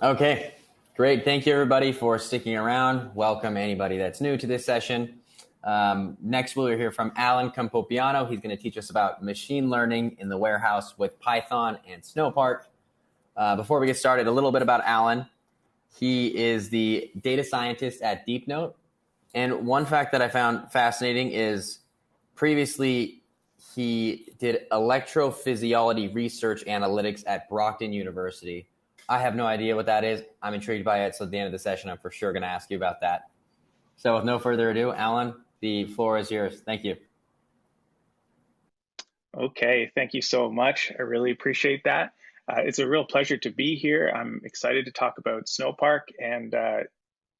Okay, great. Thank you, everybody, for sticking around. Welcome anybody that's new to this session. Next, we'll hear from Allan Campopiano. He's going to teach us about machine learning in the warehouse with Python and Snowpark. Before we get started, a little bit about Allan. He is the data scientist at Deepnote. And one fact that I found fascinating is previously he did electrophysiology research analytics at Brockton University. I have no idea what that is. I'm intrigued by it. So at the end of the session, I'm for sure going to ask you about that. So with no further ado, Allan, the floor is yours. Thank you. Okay, thank you so much. I really appreciate that. It's a real pleasure to be here. I'm excited to talk about Snowpark, and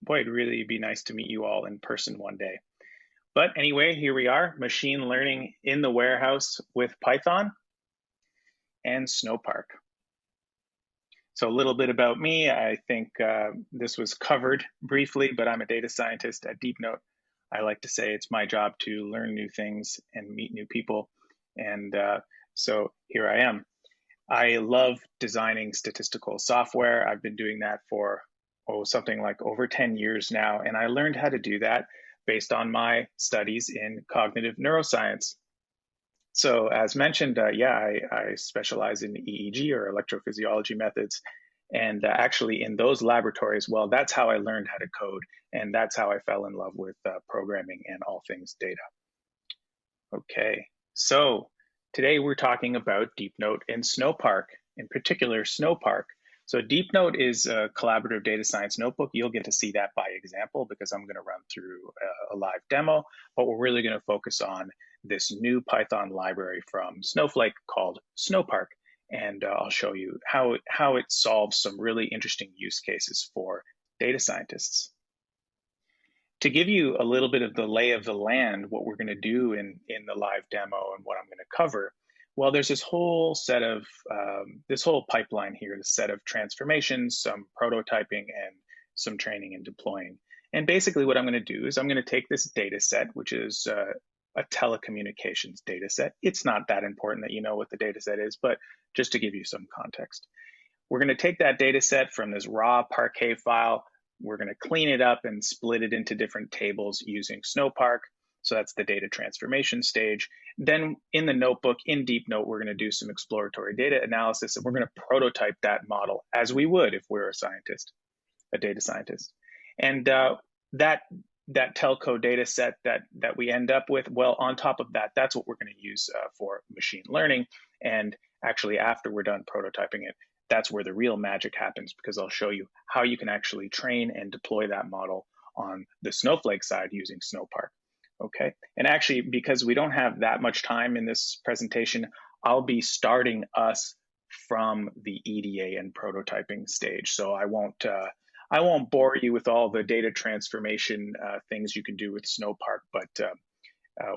boy, it'd really be nice to meet you all in person one day. But anyway, here we are, machine learning in the warehouse with Python and Snowpark. So a little bit about me. I think this was covered briefly, but I'm a data scientist at Deepnote. I like to say it's my job to learn new things and meet new people. And so here I am. I love designing statistical software. I've been doing that for something like over 10 years now. And I learned how to do that based on my studies in cognitive neuroscience. So as mentioned, I specialize in EEG or electrophysiology methods. And actually in those laboratories, well, that's how I learned how to code. And that's how I fell in love with programming and all things data. Okay, so today we're talking about Deepnote and Snowpark, in particular Snowpark. So Deepnote is a collaborative data science notebook. You'll get to see that by example because I'm going to run through a live demo, but we're really going to focus on this new Python library from Snowflake called Snowpark. And I'll show you how it solves some really interesting use cases for data scientists. To give you a little bit of the lay of the land, what we're going to do in the live demo and what I'm going to cover, well, there's this whole set of, this whole pipeline here, the set of transformations, some prototyping, and some training and deploying. And basically what I'm going to do is I'm going to take this data set, which is a telecommunications data set. It's not that important that you know what the data set is, but just to give you some context. We're going to take that data set from this raw Parquet file. We're going to clean it up and split it into different tables using Snowpark. So that's the data transformation stage. Then in the notebook, in Deepnote, we're going to do some exploratory data analysis, and we're going to prototype that model as we would if we're a scientist, a data scientist. And that telco data set that we end up with, well, on top of that, that's what we're going to use for machine learning. And actually, after we're done prototyping it, that's where the real magic happens, because I'll show you how you can actually train and deploy that model on the Snowflake side using Snowpark. Okay, and actually, because we don't have that much time in this presentation, I'll be starting us from the EDA and prototyping stage. So I won't bore you with all the data transformation things you can do with Snowpark, but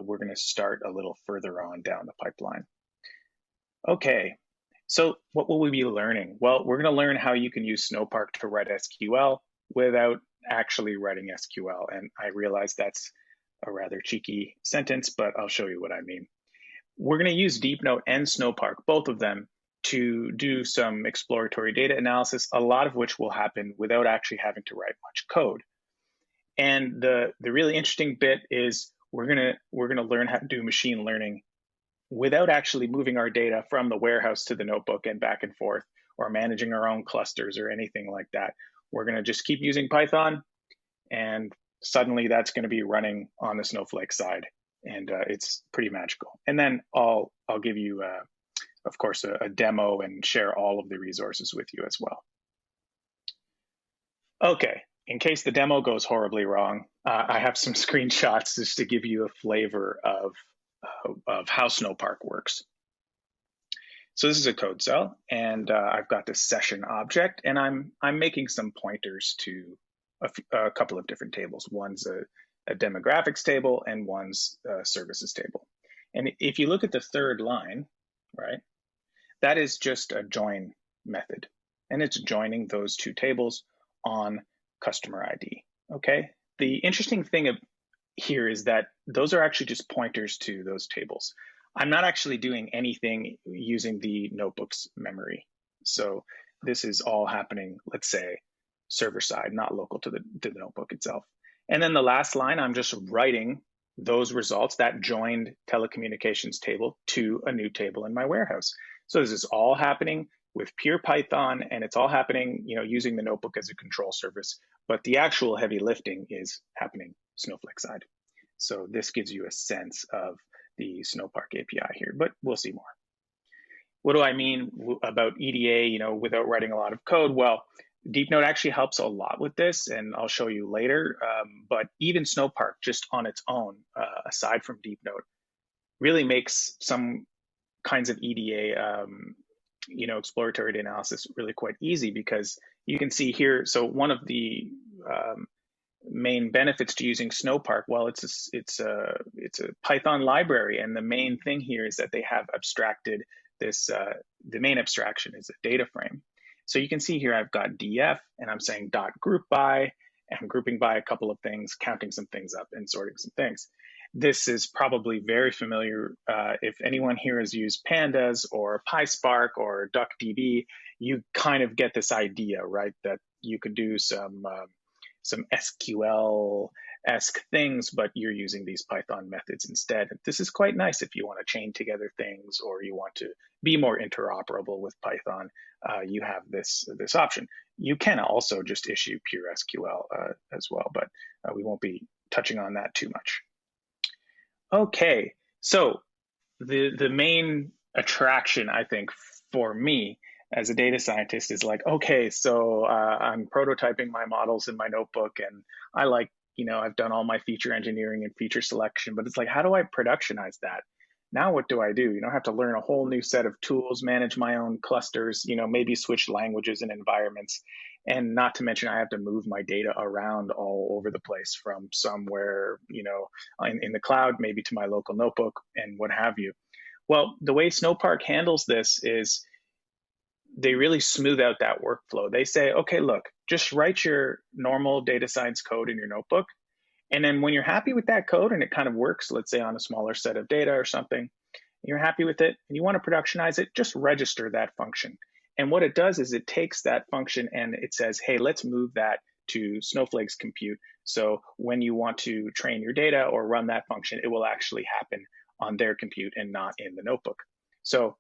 we're going to start a little further on down the pipeline. Okay. So what will we be learning? Well, we're going to learn how you can use Snowpark to write SQL without actually writing SQL. And I realize that's a rather cheeky sentence, but I'll show you what I mean. We're going to use Deepnote and Snowpark, both of them, to do some exploratory data analysis, a lot of which will happen without actually having to write much code. And the really interesting bit is we're going to learn how to do machine learning without actually moving our data from the warehouse to the notebook and back and forth, or managing our own clusters or anything like that. We're going to just keep using Python, and suddenly that's going to be running on the Snowflake side, and it's pretty magical. And then I'll give you, of course, a demo and share all of the resources with you as well. Okay, in case the demo goes horribly wrong, I have some screenshots just to give you a flavor of how Snowpark works. So this is a code cell, and I've got this session object, and I'm making some pointers to a couple of different tables. One's a demographics table, and one's a services table. And if you look at the third line, right, that is just a join method, and it's joining those two tables on customer ID. Okay. The interesting thing here is that those are actually just pointers to those tables. I'm not actually doing anything using the notebook's memory. So this is all happening, let's say, server side, not local to the notebook itself. And then the last line, I'm just writing those results, that joined telecommunications table, to a new table in my warehouse. So this is all happening with pure Python, and it's all happening, using the notebook as a control surface, but the actual heavy lifting is happening Snowflake side. So this gives you a sense of the Snowpark API here, but we'll see more. What do I mean about EDA, without writing a lot of code? Well, Deepnote actually helps a lot with this, and I'll show you later. But even Snowpark, just on its own, aside from Deepnote, really makes some kinds of EDA, exploratory data analysis really quite easy, because you can see here. So one of the main benefits to using Snowpark, well, it's a Python library, and the main thing here is that they have abstracted this. The main abstraction is a data frame. So you can see here I've got df, and I'm saying dot group by, and I'm grouping by a couple of things, counting some things up, and sorting some things. This is probably very familiar. If anyone here has used pandas or PySpark or DuckDB, you kind of get this idea, right? That you could do some SQL-esque things, but you're using these Python methods instead. This is quite nice if you want to chain together things, or you want to be more interoperable with Python. You have this option. You can also just issue pure SQL as well, but we won't be touching on that too much. Okay, so the main attraction, I think, for me as a data scientist is like, okay, so I'm prototyping my models in my notebook, and I I've done all my feature engineering and feature selection, but it's like, how do I productionize that? Now what do? I have to learn a whole new set of tools, manage my own clusters, maybe switch languages and environments. And not to mention, I have to move my data around all over the place, from somewhere, in the cloud, maybe to my local notebook and what have you. Well, the way Snowpark handles this is they really smooth out that workflow. They say, okay, look, just write your normal data science code in your notebook. And then when you're happy with that code and it kind of works, let's say on a smaller set of data or something, you're happy with it and you want to productionize it, just register that function. And what it does is it takes that function and it says, hey, let's move that to Snowflake's compute. So when you want to train your data or run that function, it will actually happen on their compute and not in the notebook. So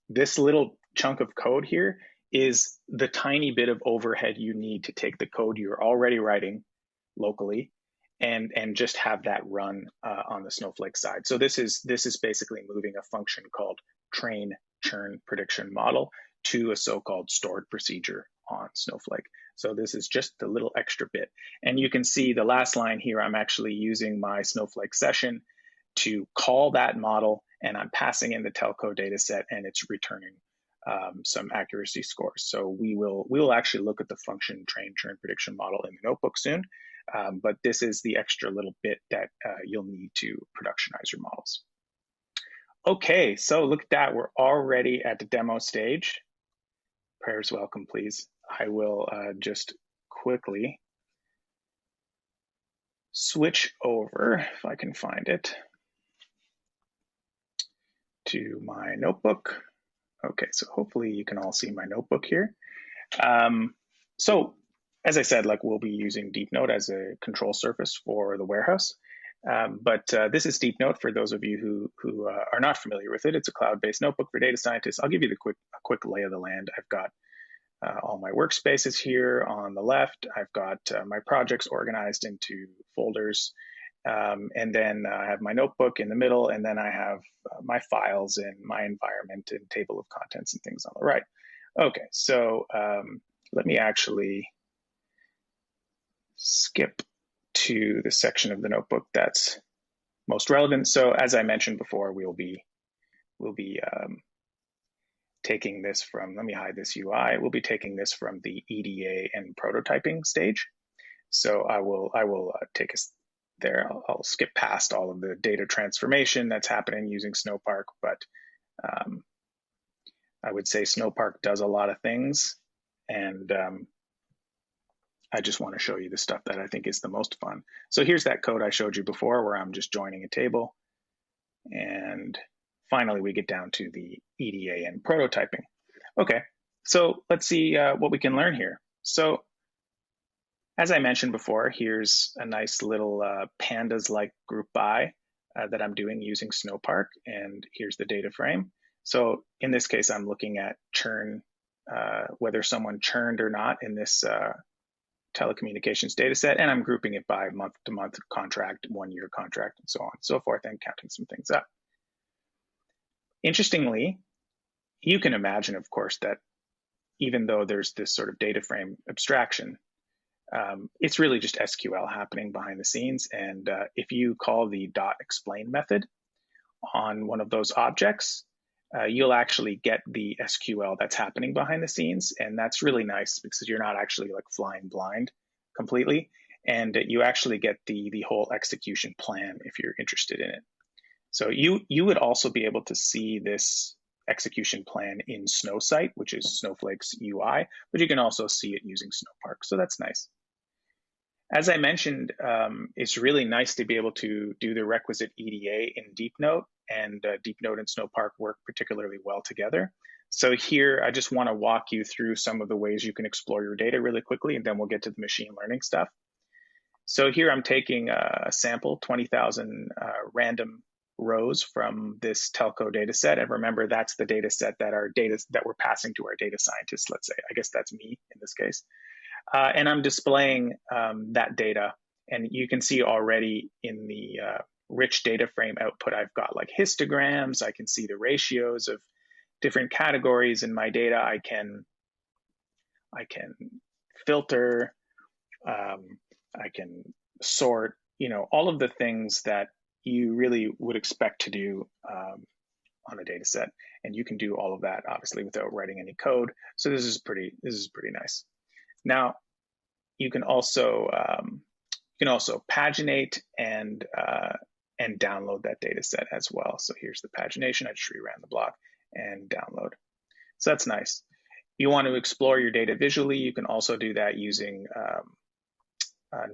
this little chunk of code here is the tiny bit of overhead you need to take the code you're already writing locally and just have that run on the Snowflake side. So this is basically moving a function called train churn prediction model to a so-called stored procedure on Snowflake. So this is just a little extra bit. And you can see the last line here, I'm actually using my Snowflake session to call that model, and I'm passing in the telco data set, and it's returning some accuracy scores. So we will actually look at the function train churn prediction model in the notebook soon. But this is the extra little bit that you'll need to productionize your models. Okay, so look at that. We're already at the demo stage. Prayers welcome, please. I will just quickly switch over, if I can find it, to my notebook. Okay, so hopefully you can all see my notebook here. So as I said, we'll be using Deepnote as a control surface for the warehouse. But this is Deepnote for those of you who are not familiar with it. It's a cloud-based notebook for data scientists. I'll give you a quick lay of the land. I've got all my workspaces here on the left. I've got my projects organized into folders. And then I have my notebook in the middle, and then I have my files and my environment and table of contents and things on the right. Okay, so let me actually skip to the section of the notebook that's most relevant. So as I mentioned before, we'll be taking this from, let me hide this UI. We'll be taking this from the EDA and prototyping stage. So I will take us there. I'll skip past all of the data transformation that's happening using Snowpark, but I would say Snowpark does a lot of things, and I just want to show you the stuff that I think is the most fun. So here's that code I showed you before where I'm just joining a table. And finally, we get down to the EDA and prototyping. Okay, So let's see what we can learn here. So as I mentioned before, here's a nice little pandas-like group by that I'm doing using Snowpark, and here's the data frame. So in this case, I'm looking at churn, whether someone churned or not in this telecommunications data set, and I'm grouping it by month-to-month contract, 1-year contract, and so on and so forth, and counting some things up. Interestingly, you can imagine, of course, that even though there's this sort of data frame abstraction, it's really just SQL happening behind the scenes. And if you call the .explain method on one of those objects, you'll actually get the SQL that's happening behind the scenes. And that's really nice because you're not actually like flying blind completely. And you actually get the whole execution plan if you're interested in it. So you would also be able to see this execution plan in Snowsight, which is Snowflake's UI, but you can also see it using Snowpark. So that's nice. As I mentioned, it's really nice to be able to do the requisite EDA in Deepnote, and Deepnote and Snowpark work particularly well together. So here, I just want to walk you through some of the ways you can explore your data really quickly, and then we'll get to the machine learning stuff. So here I'm taking a sample, 20,000 random rows from this telco data set. And remember, that's the data set that we're passing to our data scientists, let's say. I guess that's me in this case. And I'm displaying that data. And you can see already in the rich data frame output, I've got like histograms. I can see the ratios of different categories in my data. I can filter, I can sort, all of the things that you really would expect to do on a data set. And you can do all of that obviously without writing any code. So this is pretty nice. Now, you can also paginate and download that data set as well. So here's the pagination. I just reran the block and download. So that's nice. You want to explore your data visually. You can also do that using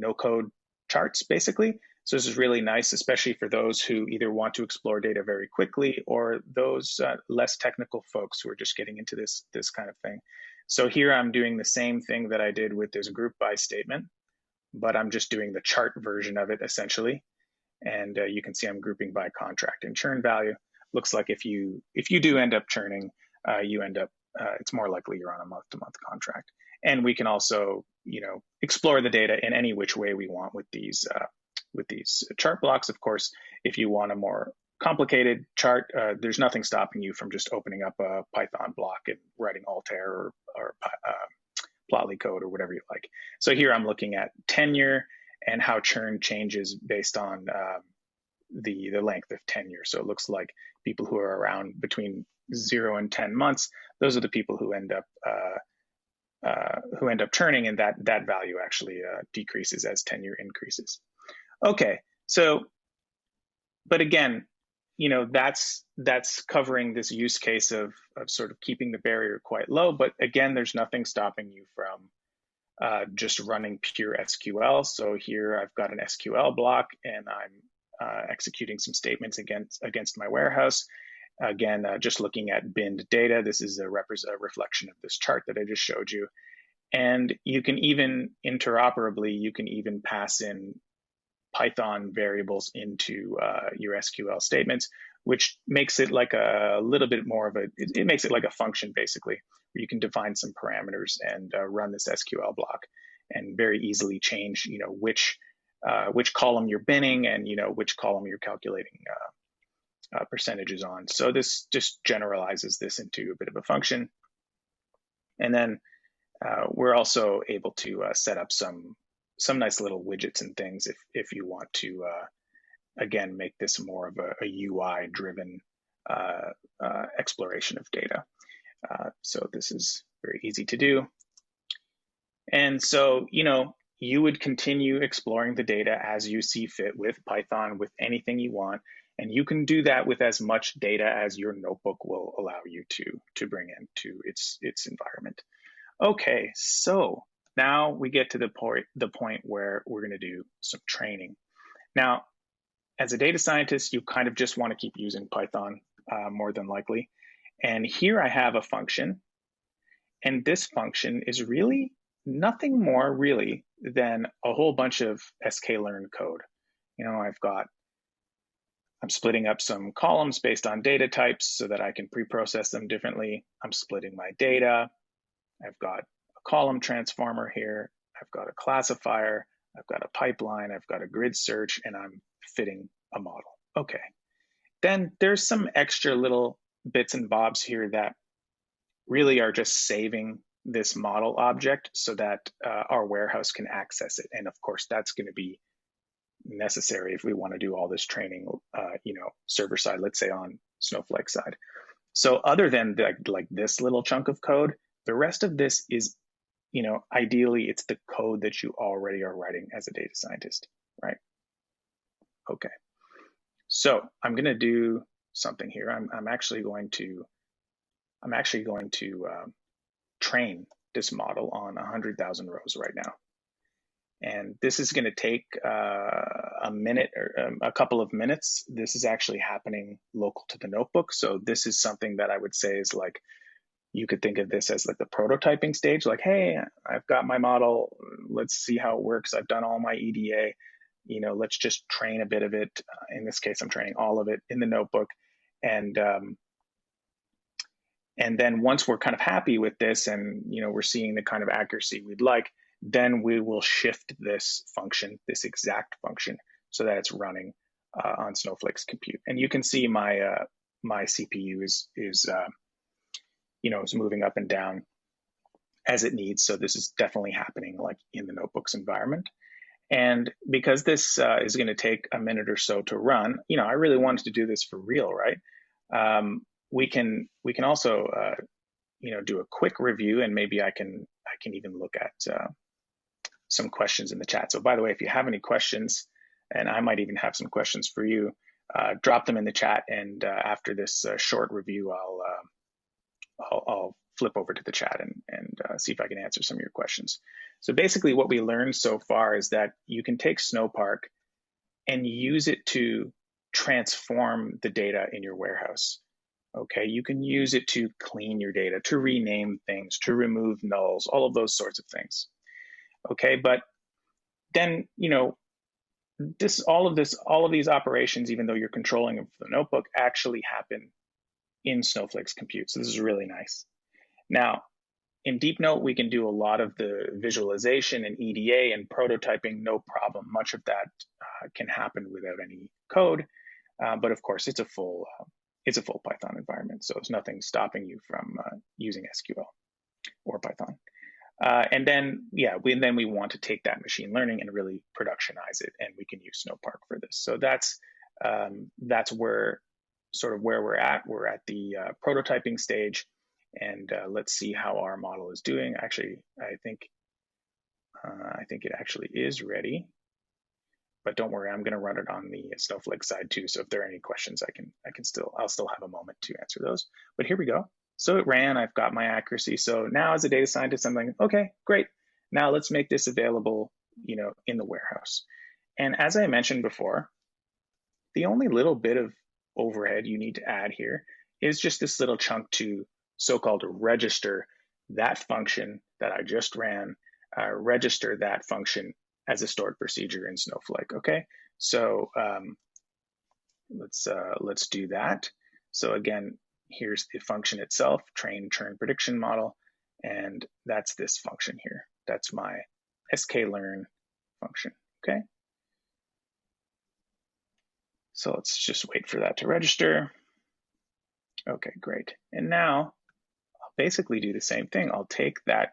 no-code charts, basically. So this is really nice, especially for those who either want to explore data very quickly or those less technical folks who are just getting into this kind of thing. So here I'm doing the same thing that I did with this group by statement, but I'm just doing the chart version of it essentially. And you can see I'm grouping by contract and churn value. Looks like if you do end up churning, it's more likely you're on a month-to-month contract. And we can also, explore the data in any which way we want with these chart blocks. Of course, if you want a more complicated chart, there's nothing stopping you from just opening up a Python block and writing Altair or Plotly code or whatever you like. So here I'm looking at tenure and how churn changes based on the length of tenure. So it looks like people who are around between 0 and 10 months, those are the people who end up churning, and that value actually decreases as tenure increases. Okay, so, but again, that's covering this use case of sort of keeping the barrier quite low. But again, there's nothing stopping you from just running pure SQL. So here I've got an SQL block, and I'm executing some statements against my warehouse. Again, just looking at binned data. This is a reflection of this chart that I just showed you. And you can even interoperably, you can even pass in Python variables into your SQL statements, which makes it like a little bit more of it makes it like a function basically, where you can define some parameters and run this SQL block and very easily change, which column you're binning and, which column you're calculating percentages on. So this just generalizes this into a bit of a function. And then we're also able to set up some nice little widgets and things if you want to, again, make this more of a UI driven exploration of data. So this is very easy to do. And so, you would continue exploring the data as you see fit with Python, with anything you want. And you can do that with as much data as your notebook will allow you to bring into its environment. Okay, so now we get to the point where we're going to do some training. Now, as a data scientist, you kind of just want to keep using Python more than likely. And here I have a function, And this function is really nothing more really than a whole bunch of sklearn code. I'm splitting up some columns based on data types so that I can pre-process them differently. I'm splitting my data. I've got a column transformer here. I've got a classifier. I've got a pipeline. I've got a grid search, and I'm fitting a model. Okay. Then there's some extra little bits and bobs here that really are just saving this model object so that our warehouse can access it. And of course, that's going to be necessary if we want to do all this training, server side, let's say on Snowflake side. So other than like this little chunk of code, the rest of this is, ideally it's the code that you already are writing as a data scientist, right? Okay. So I'm going to do something here. I'm actually going to train this model on 100,000 rows right now. And this is going to take a minute or a couple of minutes. This is actually happening local to the notebook. So this is something that I would say is like, you could think of this as like the prototyping stage, like, hey, I've got my model. Let's see how it works. I've done all my EDA. Let's just train a bit of it. In this case, I'm training all of it in the notebook. And then once we're kind of happy with this and, we're seeing the kind of accuracy we'd like, then we will shift this function, this exact function, so that it's running on Snowflake's compute. And you can see my CPU is moving up and down as it needs. So this is definitely happening like in the notebook's environment. And because this is going to take a minute or so to run, I really wanted to do this for real, right? We can also do a quick review, and maybe I can even look at some questions in the chat. So by the way, if you have any questions, and I might even have some questions for you, drop them in the chat, and after this short review, I'll flip over to the chat and see if I can answer some of your questions. So basically what we learned so far is that you can take Snowpark and use it to transform the data in your warehouse. Okay, you can use it to clean your data, to rename things, to remove nulls, all of those sorts of things. Okay, but then, all of these operations, even though you're controlling them from the notebook, actually happen in Snowflake's compute. So this is really nice. Now, in Deepnote, we can do a lot of the visualization and EDA and prototyping, no problem. Much of that can happen without any code, but of course, it's a full Python environment, so it's nothing stopping you from using SQL or Python. And then, we want to take that machine learning and really productionize it, and we can use Snowpark for this. So that's where we're at. We're at the prototyping stage, and let's see how our model is doing. Actually, I think it actually is ready. But don't worry, I'm going to run it on the Snowflake side too. So if there are any questions, I'll still have a moment to answer those. But here we go. So it ran, I've got my accuracy. So now as a data scientist, I'm like, okay, great. Now let's make this available, in the warehouse. And as I mentioned before, the only little bit of overhead you need to add here is just this little chunk to so-called register that function that I just ran, register that function as a stored procedure in Snowflake. Okay, so let's do that. So again, here's the function itself, train churn prediction model, and that's this function here. That's my sklearn function. Okay, so let's just wait for that to register. Okay, great. And now I'll basically do the same thing. I'll take that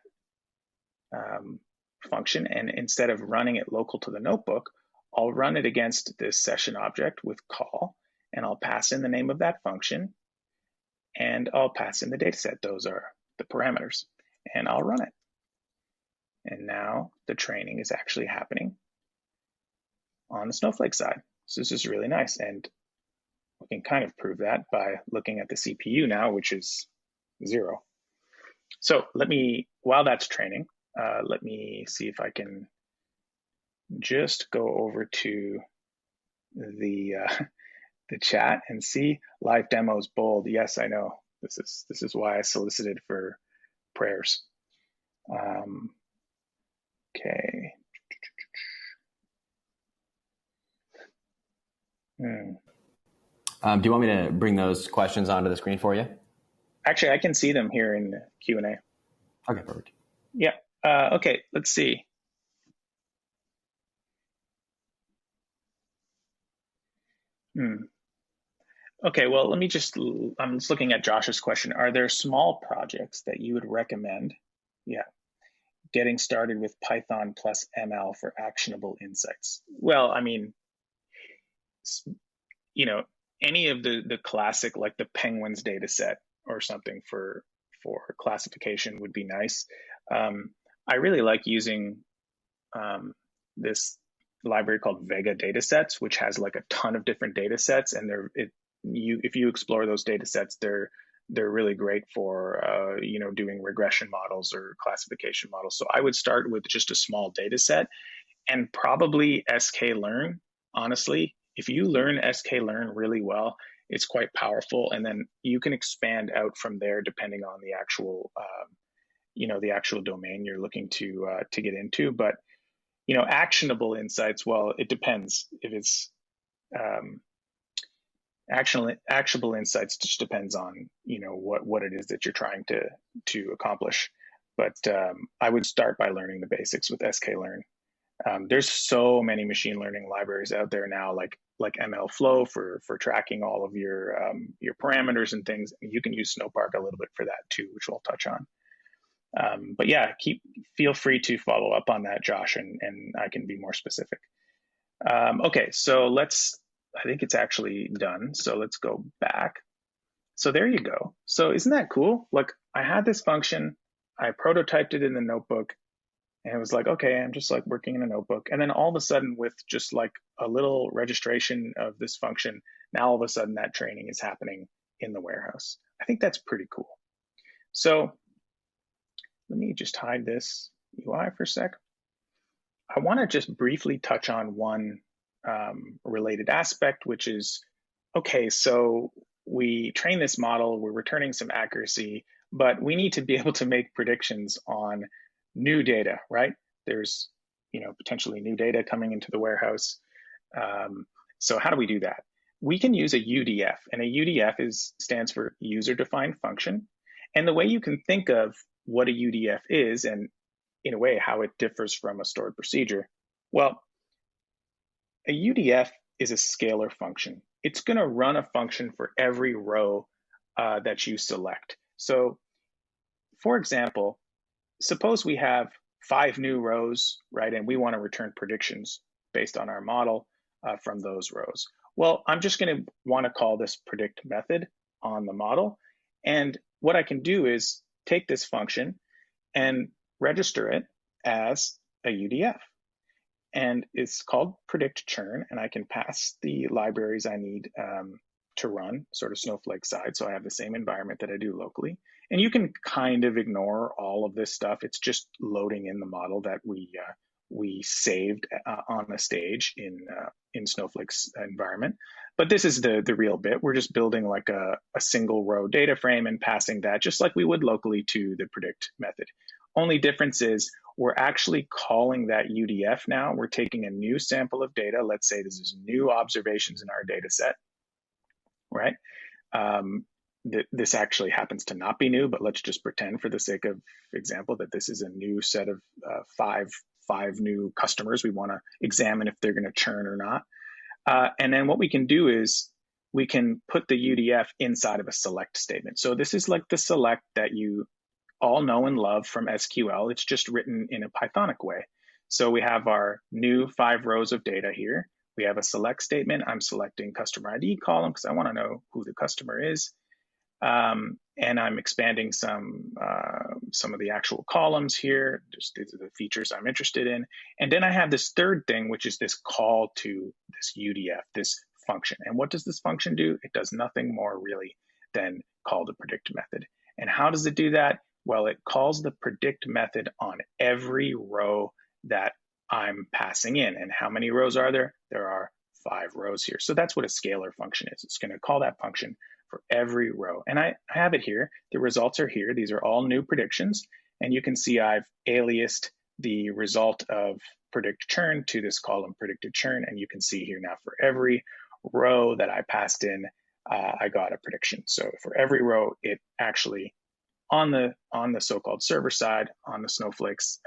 function, and instead of running it local to the notebook, I'll run it against this session object with call, and I'll pass in the name of that function, and I'll pass in the dataset. Those are the parameters, and I'll run it. And now the training is actually happening on the Snowflake side. So this is really nice, and we can kind of prove that by looking at the CPU now, which is 0. So while that's training, let me see if I can just go over to the chat and see live demos bold. Yes, I know. This is why I solicited for prayers. Okay. Do you want me to bring those questions onto the screen for you? Actually, I can see them here in the Q&A. Okay, perfect. Yeah. Okay, let's see. Okay, well, I'm just looking at Josh's question. Are there small projects that you would recommend? Yeah. Getting started with Python plus ML for actionable insights. Well, I mean, any of the classic, like the Penguins data set or something for classification would be nice. I really like using this library called Vega datasets, which has like a ton of different datasets, and if you explore those datasets, they're really great for doing regression models or classification models. So I would start with just a small data set and probably sklearn. Honestly, if you learn sklearn really well, it's quite powerful, and then you can expand out from there depending on the actual the actual domain you're looking to get into. But actionable insights, well, it depends. If it's actionable insights, just depends on what it is that you're trying to accomplish. But I would start by learning the basics with sklearn. There's so many machine learning libraries out there now, like MLflow for tracking all of your parameters and things. You can use Snowpark a little bit for that too, which we'll touch on. But yeah, feel free to follow up on that, Josh, and I can be more specific. Okay, so I think it's actually done. So let's go back. So there you go. So isn't that cool? Like, I had this function, I prototyped it in the notebook, and it was like, okay, I'm just like working in a notebook. And then all of a sudden, with just like a little registration of this function, now all of a sudden that training is happening in the warehouse. I think that's pretty cool. So let me just hide this UI for a sec. I want to just briefly touch on one related aspect, which is, okay, so we train this model, we're returning some accuracy, but we need to be able to make predictions on new data, right? There's potentially new data coming into the warehouse. So how do we do that? We can use a UDF, and a UDF stands for user-defined function. And the way you can think of what a UDF is, and in a way how it differs from a stored procedure, well, a UDF is a scalar function. It's going to run a function for every row that you select. So, for example, suppose we have 5 new rows, right? And we want to return predictions based on our model from those rows. Well, I'm just going to want to call this predict method on the model. And what I can do is take this function and register it as a UDF. And it's called predict churn, and I can pass the libraries I need to run, sort of Snowflake side, so I have the same environment that I do locally. And you can kind of ignore all of this stuff. It's just loading in the model that we saved on the stage in Snowflake's environment. But this is the real bit. We're just building like a single row data frame and passing that just like we would locally to the predict method. Only difference is we're actually calling that UDF now. We're taking a new sample of data. Let's say this is new observations in our data set, right? This actually happens to not be new, but let's just pretend for the sake of example that this is a new set of five new customers. We want to examine if they're going to churn or not. And then what we can do is we can put the UDF inside of a select statement. So this is like the select that you all know and love from SQL. It's just written in a Pythonic way. So we have our new 5 rows of data here. We have a select statement. I'm selecting customer ID column because I want to know who the customer is. And I'm expanding some of the actual columns here. Just these are the features I'm interested in. And then I have this third thing, which is this call to this UDF, this function. And what does this function do? It does nothing more really than call the predict method. And how does it do that? Well, it calls the predict method on every row that I'm passing in. And how many rows are there? There are 5 rows here. So that's what a scalar function is. It's going to call that function for every row. And I have it here. The results are here. These are all new predictions. And you can see I've aliased the result of predict churn to this column predicted churn. And you can see here now for every row that I passed in, I got a prediction. So for every row, it actually on the so-called server side on Snowflake's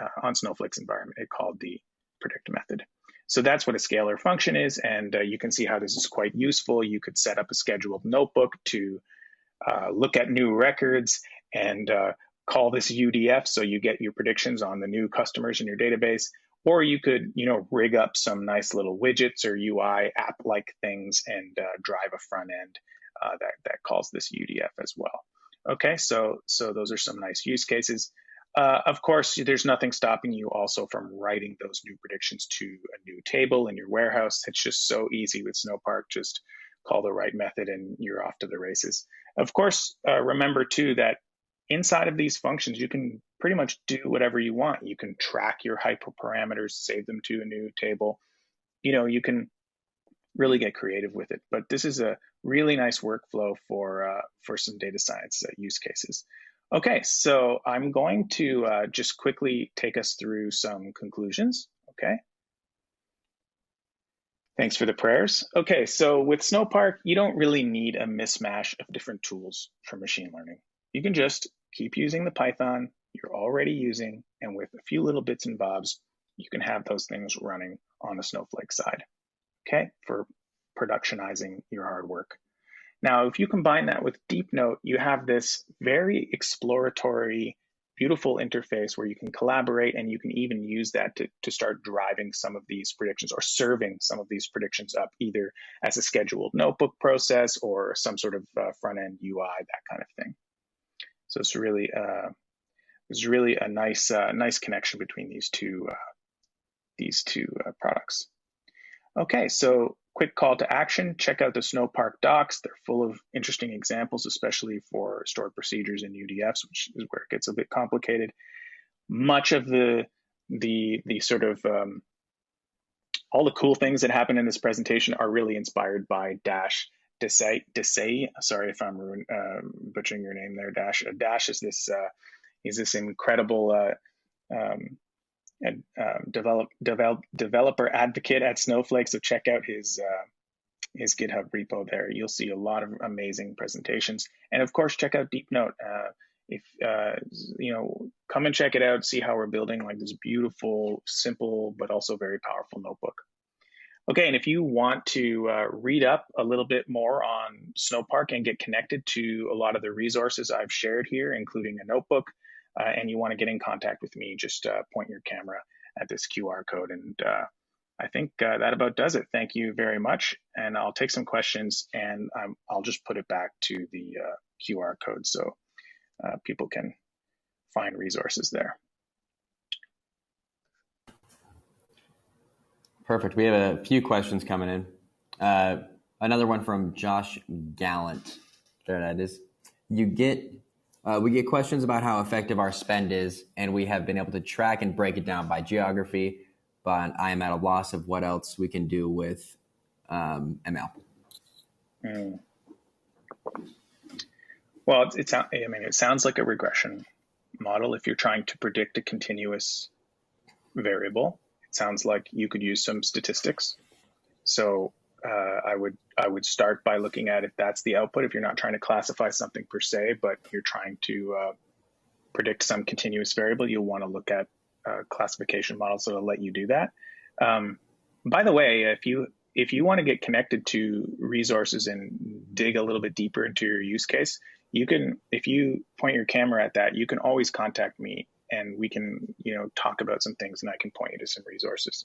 environment, it called the predict method. So that's what a scalar function is, and you can see how this is quite useful. You could set up a scheduled notebook to look at new records and call this UDF, so you get your predictions on the new customers in your database. Or you could, rig up some nice little widgets or UI app-like things and drive a front end that calls this UDF as well. Okay, so those are some nice use cases. Of course, there's nothing stopping you also from writing those new predictions to a new table in your warehouse. It's just so easy with Snowpark. Just call the right method and you're off to the races. Of course, remember too that inside of these functions, you can pretty much do whatever you want. You can track your hyperparameters, save them to a new table. You can really get creative with it. But this is a really nice workflow for some data science use cases. Okay, so I'm going to just quickly take us through some conclusions, okay? Thanks for the prayers. Okay, so with Snowpark, you don't really need a mismatch of different tools for machine learning. You can just keep using the Python you're already using, and with a few little bits and bobs, you can have those things running on the Snowflake side, okay, for productionizing your hard work. Now, if you combine that with Deepnote, you have this very exploratory, beautiful interface where you can collaborate, and you can even use that to start driving some of these predictions or serving some of these predictions up either as a scheduled notebook process or some sort of front-end UI, that kind of thing. So it's really a nice connection between these two products. Okay, so quick call to action, check out the Snowpark docs. They're full of interesting examples, especially for stored procedures and UDFs, which is where it gets a bit complicated. Much of the sort of all the cool things that happen in this presentation are really inspired by Dash Desai. Sorry if I'm butchering your name there, Dash. Dash is this incredible developer advocate at Snowflake. So check out his GitHub repo there. You'll see a lot of amazing presentations, and of course, check out Deepnote. If come and check it out. See how we're building like this beautiful, simple, but also very powerful notebook. Okay, and if you want to read up a little bit more on Snowpark and get connected to a lot of the resources I've shared here, including a notebook, and you want to get in contact with me, just point your camera at this QR code. And I think that about does it. Thank you very much. And I'll take some questions, and I'll just put it back to the QR code so people can find resources there. Perfect. We have a few questions coming in. Another one from Josh Gallant. There that is. We get questions about how effective our spend is, and we have been able to track and break it down by geography, but I am at a loss of what else we can do with ML. Well, it sounds like a regression model if you're trying to predict a continuous variable. It sounds like you could use some statistics. So I would start by looking at if that's the output. If you're not trying to classify something per se, but you're trying to predict some continuous variable, you'll want to look at classification models that'll let you do that. By the way, if you want to get connected to resources and dig a little bit deeper into your use case, you can, if you point your camera at that, you can always contact me, and we can talk about some things, and I can point you to some resources.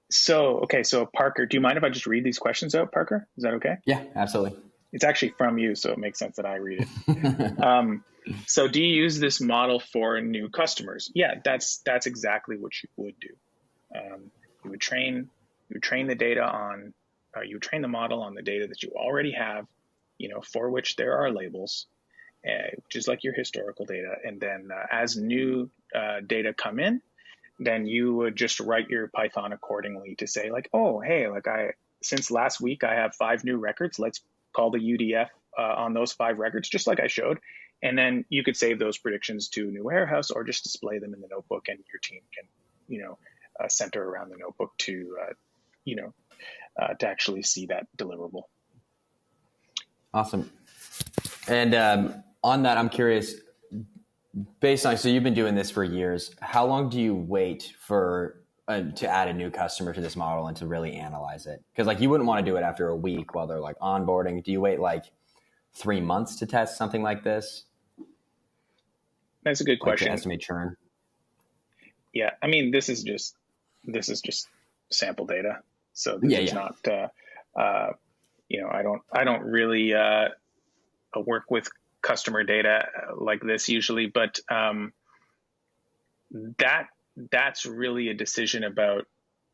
So Parker, do you mind if I just read these questions out, Parker? Is that okay? Yeah, absolutely. It's actually from you, so it makes sense that I read it. So do you use this model for new customers? Yeah, that's exactly what you would do. You would train the data on, you would train the model on the data that you already have, for which there are labels, which is like your historical data. And then as new data come in, then you would just write your Python accordingly to say like, oh, hey, like since last week, I have 5 new records. Let's call the UDF on those 5 records, just like I showed. And then you could save those predictions to a new warehouse or just display them in the notebook, and your team can, center around the notebook to actually see that deliverable. Awesome. And on that, I'm curious, so you've been doing this for years. How long do you wait for to add a new customer to this model and to really analyze it? Because you wouldn't want to do it after a week while they're onboarding. Do you wait 3 months to test something like this? That's a good question. To estimate churn. Yeah, I mean, this is just sample data. So this is not. I don't really work with customer data like this usually, but that's really a decision about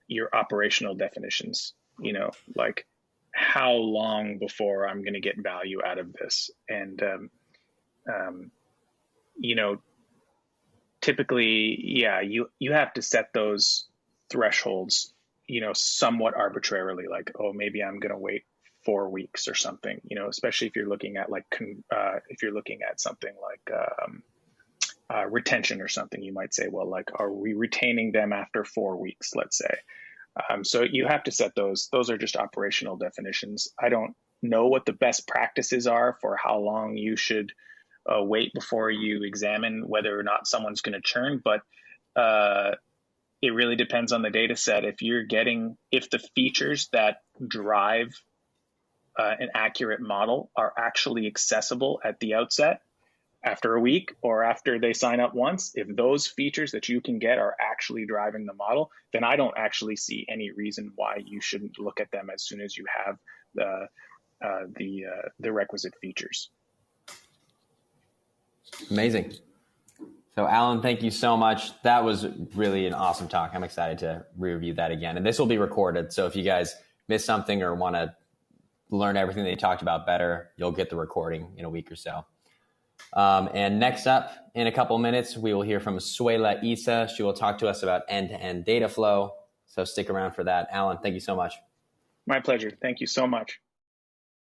your operational definitions. How long before I'm going to get value out of this, and typically, you have to set those thresholds, somewhat arbitrarily, maybe I'm going to wait 4 weeks or something, especially if you're looking at something like retention or something. You might say, well, are we retaining them after 4 weeks, let's say? So you have to set those are just operational definitions. I don't know what the best practices are for how long you should wait before you examine whether or not someone's going to churn, but it really depends on the data set. If the features that drive an accurate model are actually accessible at the outset, after a week or after they sign up once, if those features that you can get are actually driving the model, then I don't actually see any reason why you shouldn't look at them as soon as you have the requisite features. Amazing. So Allan, thank you so much. That was really an awesome talk. I'm excited to review that again. And this will be recorded. So if you guys missed something or want to learn everything that you talked about better, you'll get the recording in a week or so. And next up, in a couple minutes, we will hear from Suela Isa. She will talk to us about end-to-end data flow. So stick around for that. Allan, thank you so much. My pleasure. Thank you so much.